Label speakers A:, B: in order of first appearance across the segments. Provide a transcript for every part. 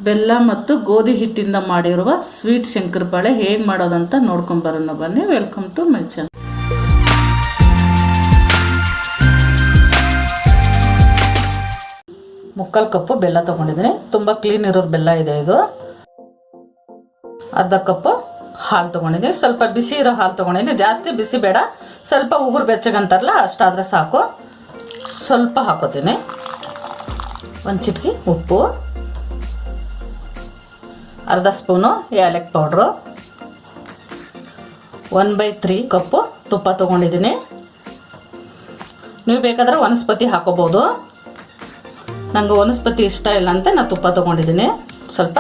A: ಬೆಲ್ಲ ಮತ್ತು ಗೋಧಿ ಹಿಟ್ಟಿಂದ ಮಾಡಿರುವ ಸ್ವೀಟ್ ಶಂಕರಪಾಳೆ ಹೇಗೆ ಮಾಡೋದಂತ ನೋಡ್ಕೊಂಡು ಬರೋಣ ಬನ್ನಿ. Welcome to my channel. ಮುಕ್ಕಾಲು ಕಪ್ಪು ಬೆಲ್ಲ ತೊಗೊಂಡಿದ್ದೀನಿ. ತುಂಬ ಕ್ಲೀನ್ ಇರೋದು ಬೆಲ್ಲ ಇದೆ ಇದು. ಅರ್ಧ ಕಪ್ಪು ಹಾಲು ತೊಗೊಂಡಿದ್ದೀನಿ. ಸ್ವಲ್ಪ ಬಿಸಿ ಇರೋ ಹಾಲು ತೊಗೊಂಡಿದ್ದೀನಿ. ಜಾಸ್ತಿ ಬಿಸಿ ಬೇಡ, ಸ್ವಲ್ಪ ಉಗುರು ಬೆಚ್ಚಗಂತಾರಲ್ಲ ಅಷ್ಟಾದರೆ ಸಾಕು. ಸ್ವಲ್ಪ ಹಾಕೋತೀನಿ. ಒಂದು ಚಿಟಕಿ ಉಪ್ಪು, ಅರ್ಧ ಸ್ಪೂನು ಏಲಕ್ಕಿ ಪೌಡ್ರು, 1/3 ಕಪ್ಪು ತುಪ್ಪ ತೊಗೊಂಡಿದ್ದೀನಿ. ನೀವು ಬೇಕಾದರೆ ವನಸ್ಪತಿ ಹಾಕೋಬೋದು. ನನಗೆ ವನಸ್ಪತಿ ಇಷ್ಟ ಇಲ್ಲ ಅಂತ ನಾನು ತುಪ್ಪ ತೊಗೊಂಡಿದ್ದೀನಿ. ಸ್ವಲ್ಪ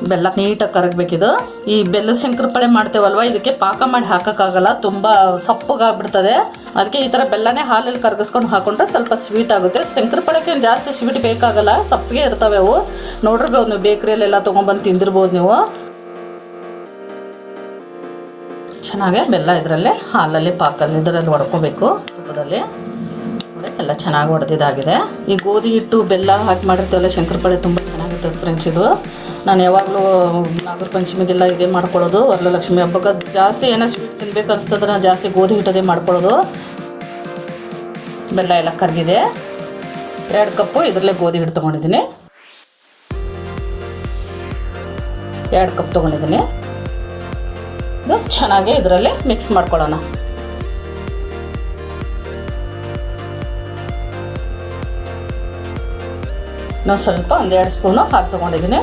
A: ಬೆಲ್ಲ ನೀಟಾಗಿ ಕರಗಬೇಕಿದು. ಈ ಬೆಲ್ಲದ ಶಂಕರಪಾಳೆ ಮಾಡ್ತೇವಲ್ವ, ಇದಕ್ಕೆ ಪಾಕ ಮಾಡಿ ಹಾಕೋಕ್ಕಾಗಲ್ಲ, ತುಂಬ ಸಪ್ಪಗಾಗ್ಬಿಡ್ತದೆ. ಅದಕ್ಕೆ ಈ ಥರ ಬೆಲ್ಲನೇ ಹಾಲಲ್ಲಿ ಕರಗಿಸ್ಕೊಂಡು ಹಾಕೊಂಡ್ರೆ ಸ್ವಲ್ಪ ಸ್ವೀಟ್ ಆಗುತ್ತೆ. ಶಂಕರಪಾಳೆಗೆ ಜಾಸ್ತಿ ಸ್ವೀಟ್ ಬೇಕಾಗಲ್ಲ, ಸಪ್ಪಗೆ ಇರ್ತವೆ ಅವು. ನೋಡಿರ್ಬೋದು ನೀವು, ಬೇಕ್ರಿಯಲ್ಲೆಲ್ಲ ತೊಗೊಂಬಂದು ತಿಂದಿರ್ಬೋದು ನೀವು. ಚೆನ್ನಾಗೆ ಬೆಲ್ಲ ಇದರಲ್ಲಿ ಹಾಲಲ್ಲಿ ಪಾಕಲ್ಲಿ ಇದರಲ್ಲಿ ಹೊಡ್ಕೋಬೇಕು. ತುಪ್ಪದಲ್ಲಿ ಎಲ್ಲ ಚೆನ್ನಾಗಿ ಹೊಡೆದಿದ್ದಾಗಿದೆ. ಈ ಗೋಧಿ ಹಿಟ್ಟು ಬೆಲ್ಲ ಹಾಕಿ ಮಾಡಿರ್ತೀವಲ್ಲ ಶಂಕರಪಾಳೆ, ತುಂಬ ಚೆನ್ನಾಗಿರ್ತದೆ ಫ್ರೆಂಡ್ಸ್. ಇದು ನಾನು ಯಾವಾಗಲೂ ನಾಗರ ಪಂಚಮಿಗೆಲ್ಲ ಇದೇ ಮಾಡ್ಕೊಳ್ಳೋದು. ವರಲಕ್ಷ್ಮಿ ಹಬ್ಬಕ್ಕೆ ಜಾಸ್ತಿ ಏನೋ ಸ್ವೀಟ್ ತಿನ್ಬೇಕು ಅನಿಸ್ತದ್ರೆ ನಾನು ಜಾಸ್ತಿ ಗೋಧಿ ಹಿಟ್ಟದೇ ಮಾಡ್ಕೊಳ್ಳೋದು. ಬೆಲ್ಲ ಎಲ್ಲ ಕರಗಿದೆ. 2 ಕಪ್ಪು ಇದರಲ್ಲೇ ಗೋಧಿ ಹಿಟ್ಟು ತೊಗೊಂಡಿದ್ದೀನಿ. 2 ಕಪ್ ತೊಗೊಂಡಿದ್ದೀನಿ. ಇದು ಚೆನ್ನಾಗಿ ಇದರಲ್ಲಿ ಮಿಕ್ಸ್ ಮಾಡ್ಕೊಳ್ಳೋಣ. ನಾನು ಸ್ವಲ್ಪ 1-2 ಸ್ಪೂನು ಹಾಕಿ ತೊಗೊಂಡಿದ್ದೀನಿ.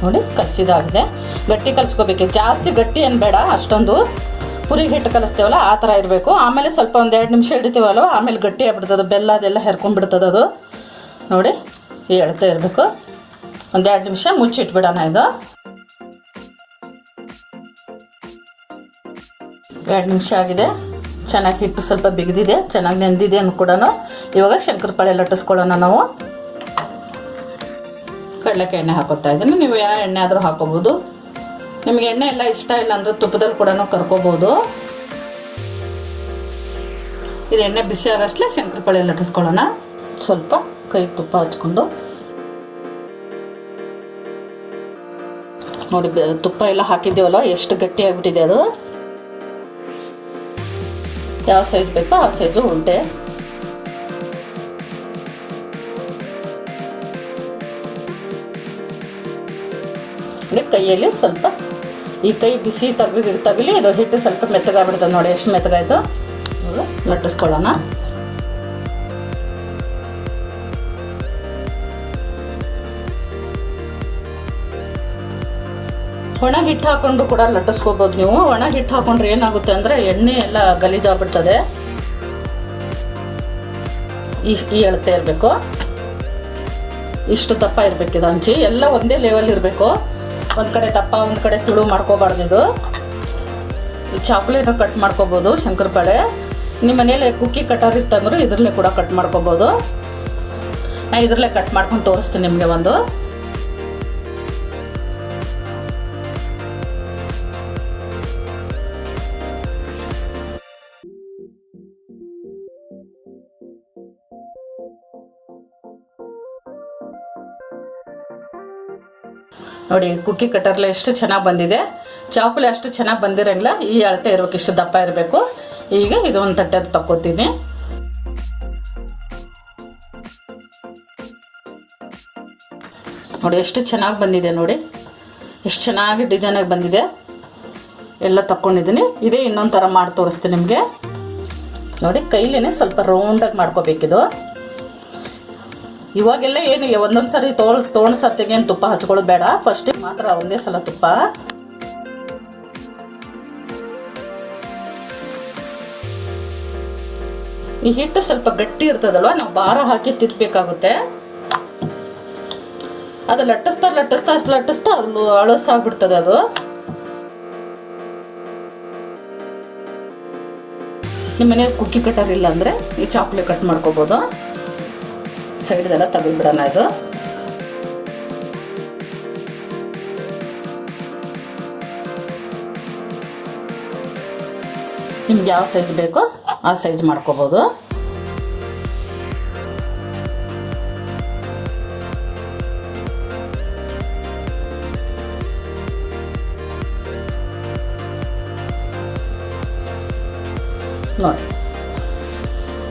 A: ನೋಡಿ ಕಲಸಿದಾಗಿದೆ. ಗಟ್ಟಿ ಕಲಿಸ್ಕೋಬೇಕು, ಜಾಸ್ತಿ ಗಟ್ಟಿ ಏನು ಬೇಡ. ಅಷ್ಟೊಂದು ಪುರಿ ಹಿಟ್ಟು ಕಲಿಸ್ತೇವಲ್ಲ ಆ ಥರ ಇರಬೇಕು. ಆಮೇಲೆ ಸ್ವಲ್ಪ 1-2 ನಿಮಿಷ ಇಡ್ತೀವಲ್ವ, ಆಮೇಲೆ ಗಟ್ಟಿ ಆಗ್ಬಿಡ್ತದೆ. ಬೆಲ್ಲ ಅದೆಲ್ಲ ಹೆರ್ಕೊಂಡ್ಬಿಡ್ತದೆ ಅದು. ನೋಡಿ ಹೇಳ್ತಾ ಇರಬೇಕು. 1-2 ನಿಮಿಷ ಮುಚ್ಚಿಟ್ಬಿಡೋಣ. ಇದು 2 ನಿಮಿಷ ಆಗಿದೆ. ಚೆನ್ನಾಗಿ ಹಿಟ್ಟು ಸ್ವಲ್ಪ ಬಿಗಿದಿದೆ, ಚೆನ್ನಾಗಿ ನೆಂದಿದೆ ಕೂಡ. ಇವಾಗ ಶಂಕರಪಾಳೆ ಲಟ್ಟಿಸ್ಕೊಳ್ಳೋಣ ನಾವು. ಕಡಲೆಕಾಯಿ ಎಣ್ಣೆ ಹಾಕೋತಾ ಇದ್ದೀನಿ. ನೀವು ಯಾವ ಎಣ್ಣೆ ಆದರೂ ಹಾಕೋಬೋದು. ನಿಮಗೆ ಎಣ್ಣೆ ಎಲ್ಲ ಇಷ್ಟ ಇಲ್ಲ ಅಂದರೆ ತುಪ್ಪದಲ್ಲಿ ಕೂಡ ಕರ್ಕೋಬೋದು. ಇದು ಎಣ್ಣೆ ಬಿಸಿ ಆಗೋಷ್ಟೇ ಶಂಕರಪಾಳೆ ಲಟ್ಟಿಸ್ಕೊಳ್ಳೋಣ. ಸ್ವಲ್ಪ ಕೈಗೆ ತುಪ್ಪ ಹಚ್ಕೊಂಡು ನೋಡಿ, ತುಪ್ಪ ಎಲ್ಲ ಹಾಕಿದ್ದೀವಲ್ಲ ಎಷ್ಟು ಗಟ್ಟಿಯಾಗಿಬಿಟ್ಟಿದೆ ಅದು. ಯಾವ ಸೈಜ್ ಬೇಕೋ ಆ ಸೈಜು ಉಂಟೆ. ಕೈಯಲ್ಲಿ ಸ್ವಲ್ಪ ಈ ಕೈ ಬಿಸಿ ತಗಲಿ ಇದು ಹಿಟ್ಟು ಸ್ವಲ್ಪ ಮೆತ್ತಗಾಗ್ಬಿಡ್ತದೆ. ನೋಡಿ ಎಷ್ಟು ಮೆತ್ತಗಾಯ್ತು. ಲಟ್ಟಿಸ್ಕೊಳ್ಳೋಣ. ಒಣ ಹಿಟ್ಟು ಹಾಕೊಂಡು ಕೂಡ ಲಟ್ಟಿಸ್ಕೋಬೋದು ನೀವು. ಒಣ ಹಿಟ್ಟು ಹಾಕೊಂಡ್ರೆ ಏನಾಗುತ್ತೆ ಅಂದರೆ ಎಣ್ಣೆ ಎಲ್ಲ ಗಲೀಜಾಗ್ಬಿಡ್ತದೆ. ಈ ಅಳತೆ ಇರಬೇಕು, ಇಷ್ಟು ದಪ್ಪ ಇರಬೇಕಿದು. ಹಂಚಿ ಎಲ್ಲ ಒಂದೇ ಲೆವೆಲ್ ಇರಬೇಕು. ಒಂದು ಕಡೆ ದಪ್ಪ ಒಂದು ಕಡೆ ತುಳು ಮಾಡ್ಕೋಬಾರ್ದು. ಇದು ಚಾಕ್ಲೇಟ್ನ ಕಟ್ ಮಾಡ್ಕೋಬೋದು ಶಂಕರಪಾಳೆ. ನಿಮ್ಮ ಮನೇಲಿ ಕುಕ್ಕಿ ಕಟರ್ ಇತ್ತಂದ್ರೆ ಇದರಲ್ಲೇ ಕೂಡ ಕಟ್ ಮಾಡ್ಕೋಬೋದು. ನಾನು ಇದರಲ್ಲೇ ಕಟ್ ಮಾಡ್ಕೊಂಡು ತೋರಿಸ್ತೀನಿ ನಿಮಗೆ ಒಂದು. ನೋಡಿ ಕುಕ್ಕಿ ಕಟರ್ಲೆ ಎಷ್ಟು ಚೆನ್ನಾಗಿ ಬಂದಿದೆ. ಚಾಕುಲಿ ಅಷ್ಟು ಚೆನ್ನಾಗಿ ಬಂದಿರಂಗಿಲ್ಲ. ಈ ಅಳತೆ ಇರಬೇಕು, ಇಷ್ಟು ದಪ್ಪ ಇರಬೇಕು. ಈಗ ಇದು ಒಂದು ತಟ್ಟೆದು ತಕ್ಕೋತೀನಿ. ನೋಡಿ ಎಷ್ಟು ಚೆನ್ನಾಗಿ ಬಂದಿದೆ. ನೋಡಿ ಎಷ್ಟು ಚೆನ್ನಾಗಿ ಡಿಸೈನಾಗಿ ಬಂದಿದೆ. ಎಲ್ಲ ತಕ್ಕೊಂಡಿದ್ದೀನಿ. ಇದೇ ಇನ್ನೊಂದು ಥರ ಮಾಡಿ ತೋರಿಸ್ತೀನಿ ನಿಮಗೆ. ನೋಡಿ ಕೈಲೇ ಸ್ವಲ್ಪ ರೌಂಡಾಗಿ ಮಾಡ್ಕೋಬೇಕಿದು. ಇವಾಗೆಲ್ಲ ಏನಿಲ್ಲ, ಒಂದೊಂದು ಸರಿ ತೋಣ ಸರ್ತಿಗೇನು ತುಪ್ಪ ಹಚ್ಕೊಳ್ಳೋದು ಬೇಡ. ಫಸ್ಟಿಗೆ ಮಾತ್ರ ಒಂದೇ ಸಲ ತುಪ್ಪ. ಈ ಹಿಟ್ಟು ಸ್ವಲ್ಪ ಗಟ್ಟಿ ಇರ್ತದಲ್ವ, ನಾವು ಭಾರ ಹಾಕಿ ತಿದ್ದಬೇಕಾಗುತ್ತೆ. ಅದು ಲಟ್ಟಿಸ್ತಾ ಅದು ಅಳಸಾಗ್ಬಿಡ್ತದೆ ಅದು. ನಿಮ್ಮ ಮನೆಯಲ್ಲಿ ಕುಕ್ಕಿ ಕಟರ್ ಇಲ್ಲ ಅಂದರೆ ಈ ಚಾಕ್ಲೇಟ್ ಕಟ್ ಮಾಡ್ಕೋಬೋದು. ಸೈಡ್ದೆಲ್ಲ ತೆಗೆದುಬಿಡೋಣ. ಇದು ನಿಮ್ಗೆ ಯಾವ ಸೈಜ್ ಬೇಕೋ ಆ ಸೈಜ್ ಮಾಡ್ಕೋಬೋದು. ನೋಡಿ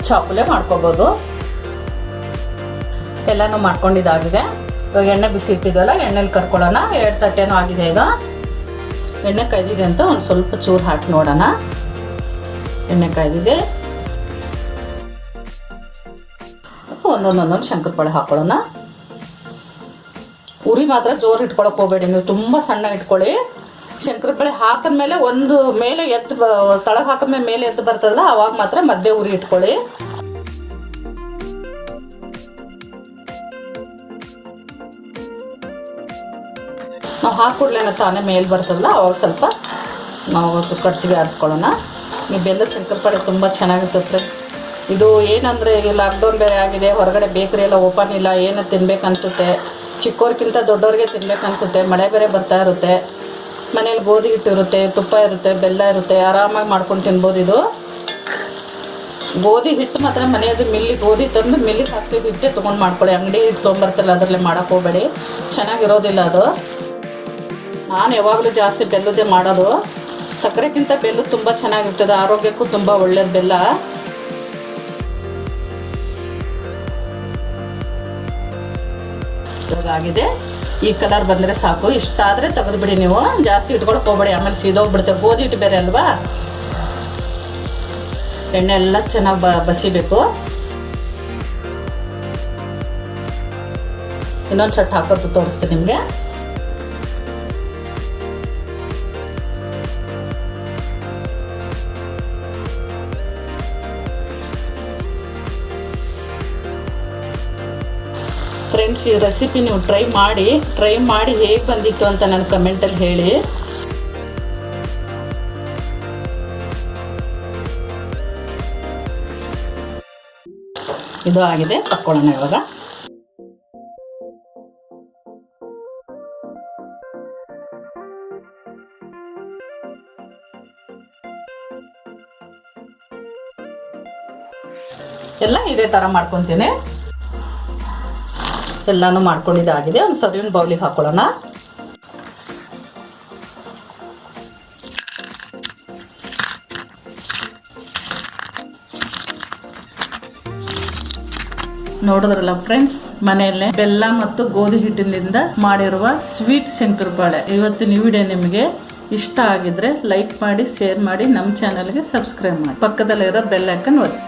A: ಚಾಕುಲೆ ಮಾಡ್ಕೋಬೋದು. ಎಲ್ಲನೂ ಮಾಡ್ಕೊಂಡಿದ್ದಾಗಿದೆ. ಇವಾಗ ಎಣ್ಣೆ ಬಿಸಿ ಇಟ್ಟಿದ್ವಲ್ಲ, ಎಣ್ಣೆಲಿ ಕರ್ಕೊಳ್ಳೋಣ. 2 ತಟ್ಟೆನೂ ಆಗಿದೆ. ಈಗ ಎಣ್ಣೆ ಕಾಯ್ದಿದೆ ಅಂತ ಒಂದು ಸ್ವಲ್ಪ ಚೂರು ಹಾಕಿ ನೋಡೋಣ. ಎಣ್ಣೆ ಕಾಯ್ದಿದೆ. ಒಂದೊಂದೊಂದೊಂದು ಶಂಕರಪಾಳೆ ಹಾಕೊಳ್ಳೋಣ. ಉರಿ ಮಾತ್ರ ಜೋರು ಇಟ್ಕೊಳಕ್ಕೆ ಹೋಗಬೇಡಿ, ನೀವು ತುಂಬ ಸಣ್ಣ ಇಟ್ಕೊಳ್ಳಿ. ಶಂಕರಪಾಳೆ ಹಾಕಿದ್ಮೇಲೆ ಒಂದು ಮೇಲೆ ಎತ್ತು ತಳಗೆ ಹಾಕಿದ್ಮೇಲೆ ಮೇಲೆ ಎತ್ತು ಬರ್ತದಲ್ಲ, ಅವಾಗ ಮಾತ್ರ ಮಧ್ಯೆ ಉರಿ ಇಟ್ಕೊಳ್ಳಿ. ನಾವು ಹಾಕೊಡ್ಲೇನ ತಾನೇ ಮೇಲೆ ಬರ್ತದಲ್ಲ, ಅವಾಗ ಸ್ವಲ್ಪ ನಾವು ಕಡ್ಚಿಗೆ ಆರಿಸ್ಕೊಳ್ಳೋಣ. ಈ ಬೆಲ್ಲದ ಶಂಕರಪಾಳೆ ತುಂಬ ಚೆನ್ನಾಗಿರ್ತದೆ ಫ್ರೆಂಡ್ಸ್. ಇದು ಏನಂದರೆ ಈಗ ಲಾಕ್ಡೌನ್ ಬೇರೆ ಆಗಿದೆ, ಹೊರಗಡೆ ಬೇಕ್ರಿ ಎಲ್ಲ ಓಪನ್ ಇಲ್ಲ, ಏನು ತಿನ್ಬೇಕು ಅನಿಸುತ್ತೆ. ಚಿಕ್ಕವ್ರಿಗಿಂತ ದೊಡ್ಡವ್ರಿಗೆ ತಿನ್ಬೇಕು ಅನಿಸುತ್ತೆ. ಮಳೆ ಬೇರೆ ಬರ್ತಾ ಇರುತ್ತೆ. ಮನೇಲಿ ಗೋಧಿ ಹಿಟ್ಟಿರುತ್ತೆ, ತುಪ್ಪ ಇರುತ್ತೆ, ಬೆಲ್ಲ ಇರುತ್ತೆ, ಆರಾಮಾಗಿ ಮಾಡ್ಕೊಂಡು ತಿನ್ಬೋದು. ಇದು ಗೋಧಿ ಹಿಟ್ಟು ಮಾತ್ರ ಮನೆಯದು ಗೋಧಿ ತಂದು ಮಿಲ್ಲಿಗೆ ಹಾಕ್ಸಿದ್ದು ಹಿಟ್ಟೆ ತೊಗೊಂಡು ಮಾಡ್ಕೊಳ್ಳಿ. ಅಂಗಡಿ ಹಿಟ್ಟು ತೊಗೊಂಬರ್ತಿಲ್ಲ, ಅದರಲ್ಲೇ ಮಾಡೋಕ್ಕೆ ಹೋಗಬೇಡಿ, ಚೆನ್ನಾಗಿರೋದಿಲ್ಲ ಅದು. ನಾನು ಯಾವಾಗಲೂ ಜಾಸ್ತಿ ಬೆಲ್ಲದೇ ಮಾಡೋದು. ಸಕ್ಕರೆಗಿಂತ ಬೆಲ್ಲ ತುಂಬ ಚೆನ್ನಾಗಿರ್ತದೆ, ಆರೋಗ್ಯಕ್ಕೂ ತುಂಬ ಒಳ್ಳೆಯದು ಬೆಲ್ಲ. ಇವಾಗಿದೆ. ಈ ಕಲರ್ ಬಂದರೆ ಸಾಕು. ಇಷ್ಟ ಆದರೆ ತೆಗೆದುಬಿಡಿ, ನೀವು ಜಾಸ್ತಿ ಇಟ್ಕೊಳಕ್ಕೆ ಹೋಗಬೇಡಿ, ಆಮೇಲೆ ಸೀದೋಗ್ಬಿಡುತ್ತೆ. ಗೋಧಿ ಹಿಟ್ಟು ಬೇರೆ ಅಲ್ವಾ. ಎಣ್ಣೆ ಎಲ್ಲ ಚೆನ್ನಾಗಿ ಬಸಿಬೇಕು. ಇನ್ನೊಂದು ಸಟ್ ಹಾಕೋದು ತೋರಿಸ್ತೀನಿ ನಿಮಗೆ. ಫ್ರೆಂಡ್ಸ್, ಈ ರೆಸಿಪಿ ನೀವು ಟ್ರೈ ಮಾಡಿ ಹೇಗೆ ಬಂದಿತ್ತು ಅಂತ ನನ್ನ ಕಮೆಂಟಲ್ಲಿ ಹೇಳಿ. ಇದು ಆಗಿದೆ, ತಕ್ಕೊಳ್ಳೋಣ ಇವಾಗ. ಎಲ್ಲ ಇದೇ ಥರ ಮಾಡ್ಕೊತೀನಿ. ಎಲ್ಲನೂ ಮಾಡ್ಕೊಂಡಿದ್ದಾಗಿದೆ. ಒಂದು ಸರ್ವಿಂಗ್ ಬೌಲಿಗೆ ಹಾಕೊಳ್ಳೋಣ. ನೋಡಿದ್ರಲ್ಲ ಫ್ರೆಂಡ್ಸ್, ಮನೆಯಲ್ಲೇ ಬೆಲ್ಲ ಮತ್ತು ಗೋಧಿ ಹಿಟ್ಟಿನಿಂದ ಮಾಡಿರುವ ಸ್ವೀಟ್ ಶಂಕರಪಾಳೆ. ಇವತ್ತಿನ ವಿಡಿಯೋ ನಿಮಗೆ ಇಷ್ಟ ಆಗಿದ್ರೆ ಲೈಕ್ ಮಾಡಿ, ಶೇರ್ ಮಾಡಿ, ನಮ್ಮ ಚಾನಲ್ಗೆ ಸಬ್ಸ್ಕ್ರೈಬ್ ಮಾಡಿ, ಪಕ್ಕದಲ್ಲಿರೋ ಬೆಲ್ ಐಕಾನ್ ಒತ್ತಿ.